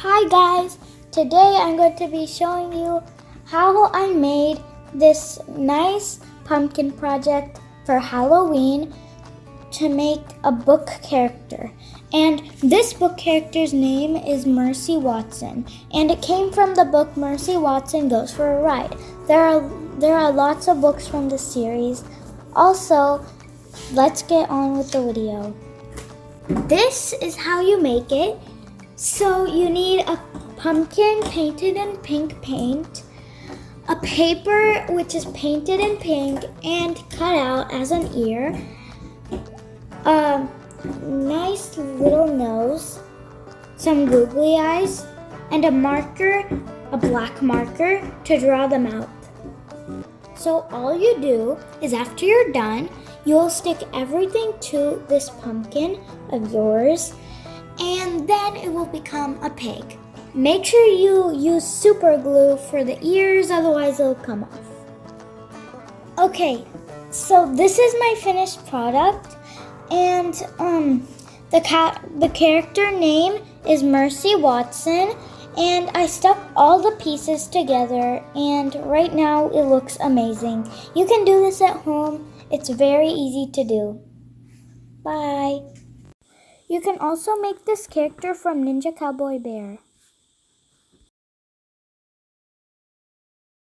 Hi guys, today I'm going to be showing you how I made this nice pumpkin project for Halloween to make a book character. And this book character's name is Mercy Watson, and it came from the book Mercy Watson Goes for a Ride. There are lots of books from this series. Also, let's get on with the video. This is how you make it. So you need a pumpkin painted in pink paint, a paper which is painted in pink and cut out as an ear, a nice little nose, some googly eyes, and a marker, a black marker to draw them out. So all you do is after you're done, you'll stick everything to this pumpkin of yours, and then it will become a pig. Make sure you use super glue for the ears, otherwise it'll come off. Okay, so this is my finished product, and the character name is Mercy Watson, and I stuck all the pieces together, and right now it looks amazing. You can do this at home. It's very easy to do. Bye. You can also make this character from Ninja Cowboy Bear.